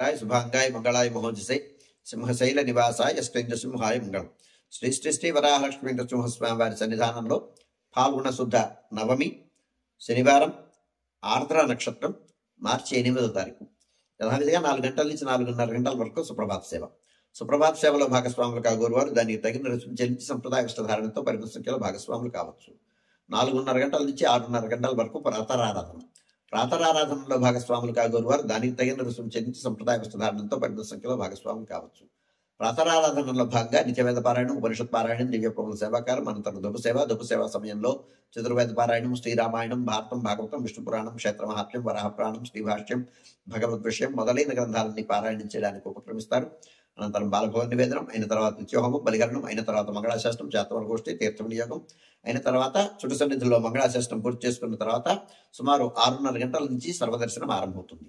రాయ శుభాంగాయ మంగళాయ మహోజసే సింహశైల నివాసాయ సింహాయ మంగళం. శ్రీ శ్రీ శ్రీ వరాహలక్ష్మీ నృసింహస్వామి వారి సన్నిధానంలో ఫాల్గుణ శుద్ధ నవమి శనివారం ఆర్ద్ర నక్షత్రం మార్చి 8వ తారీఖు యథావిధిగా 4 గంటల నుంచి 4:30 గంటల వరకు సుప్రభాత సేవ. సుప్రభాత సేవలో భాగస్వాములు కాగోరువారు దానికి తగిన రుసుము చెల్లించి సంప్రదాయ ఇష్టధారణతో పరిమిత సంఖ్యలో భాగస్వాములు కావచ్చు. 4:30 గంటల నుంచి 6:30 గంటల వరకు ప్రాతరారాధన. ప్రాతరారాధనలో భాగస్వాములు కాగోరువారు దానికి తగిన రుసుము చెల్లించి సంప్రదాయ వస్త్రధారణంతో పరిమిత సంఖ్యలో భాగస్వాములు కావచ్చు. ప్రాతరారాధనలో భాగంగా నిత్యవేద పారాయణం, ఉపనిషత్ పారాయణం, దివ్యప్రముల సేవాకారం, అనంతరం దుప సేవ సమయంలో చతుర్వేద పారాయణం, శ్రీరామాయణం, భారతం, భాగవతం, విష్ణు పురాణం, క్షేత్ర మహాత్మ్యం, వరాహపురాణం, శ్రీభాష్యం, భగవద్ విషయం మొదలైన గ్రంథాలని పారాయణం చేయడానికి ఉపక్రమిస్తారు. అనంతరం బాలభవన్ నివేదనం అయిన తర్వాత నిత్యోహోమం, బలిహరణం అయిన తర్వాత మంగళాశాస్త్రం, జాతవర గోష్ఠి, తీర్థ వినియోగం అయిన తర్వాత చుట్టు సన్నిధిలో మంగళాశాస్త్రం పూర్తి చేసుకున్న తర్వాత సుమారు 6:30 గంటల నుంచి సర్వదర్శనం ఆరంభమవుతుంది.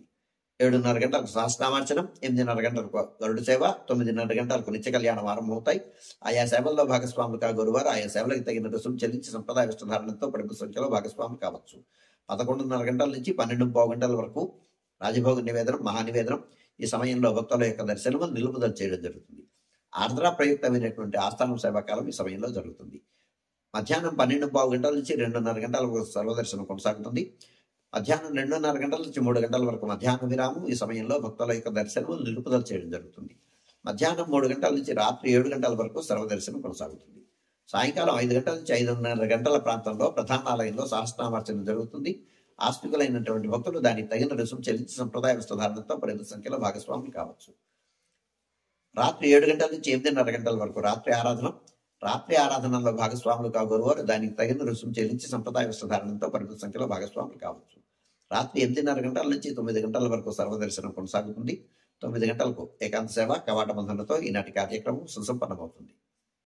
7:30 గంటలకు సహస్రనామార్చనం, 8:30 గంటలకు గరుడ సేవ, 9:30 గంటలకు నిత్య కళ్యాణం ఆరంభమవుతాయి. ఆయా సేవల్లో భాగస్వాములు కాగోరువారు ఆయా సేవలకు తగిన రుసుము చెల్లించి సంప్రదాయ వస్త్రధారణంతో పరిమిత సంఖ్యలో భాగస్వాములు కావచ్చు. 11:30 గంటల నుంచి 12:15 గంటల వరకు రాజభోగ నివేదనం, మహానివేదనం. ఈ సమయంలో భక్తుల యొక్క దర్శనము నిలుపుదల చేయడం జరుగుతుంది. ఆర్ద్ర ప్రయుక్తమైనటువంటి ఆస్థానం సేవాకాలం ఈ సమయంలో జరుగుతుంది. మధ్యాహ్నం 12:15 గంటల నుంచి 2:30 గంటల వరకు సర్వదర్శనం కొనసాగుతుంది. మధ్యాహ్నం 2:30 గంటల నుంచి 3 గంటల వరకు మధ్యాహ్న విరామం. ఈ సమయంలో భక్తుల యొక్క దర్శనము నిలుపుదల చేయడం జరుగుతుంది. మధ్యాహ్నం 3 గంటల నుంచి రాత్రి 7 గంటల వరకు సర్వదర్శనం కొనసాగుతుంది. సాయంకాలం 5 గంటల నుంచి 5:30 గంటల ప్రాంతంలో ప్రధానాలయంలో సహస్రనామార్చన జరుగుతుంది. ఆస్తికులైనటువంటి భక్తులు దానికి తగిన రుసుము చెల్లించి సంప్రదాయ వస్త్రధారణంతో పరిమిత సంఖ్యలో భాగస్వాములు కావచ్చు. రాత్రి 7 గంటల నుంచి 8:30 గంటల వరకు రాత్రి ఆరాధన. రాత్రి ఆరాధనలో భాగస్వాములు కాగోరువారు దానికి తగిన రుసుము చెల్లించి సంప్రదాయ వస్త్రధారణంతో పరిమిత సంఖ్యలో భాగస్వాములు కావచ్చు. రాత్రి 8:30 గంటల నుంచి 9 గంటల వరకు సర్వదర్శనం కొనసాగుతుంది. 9 గంటలకు ఏకాంత సేవ కవాట బంధనతో ఈనాటి కార్యక్రమం సుసంపన్నమవుతుంది.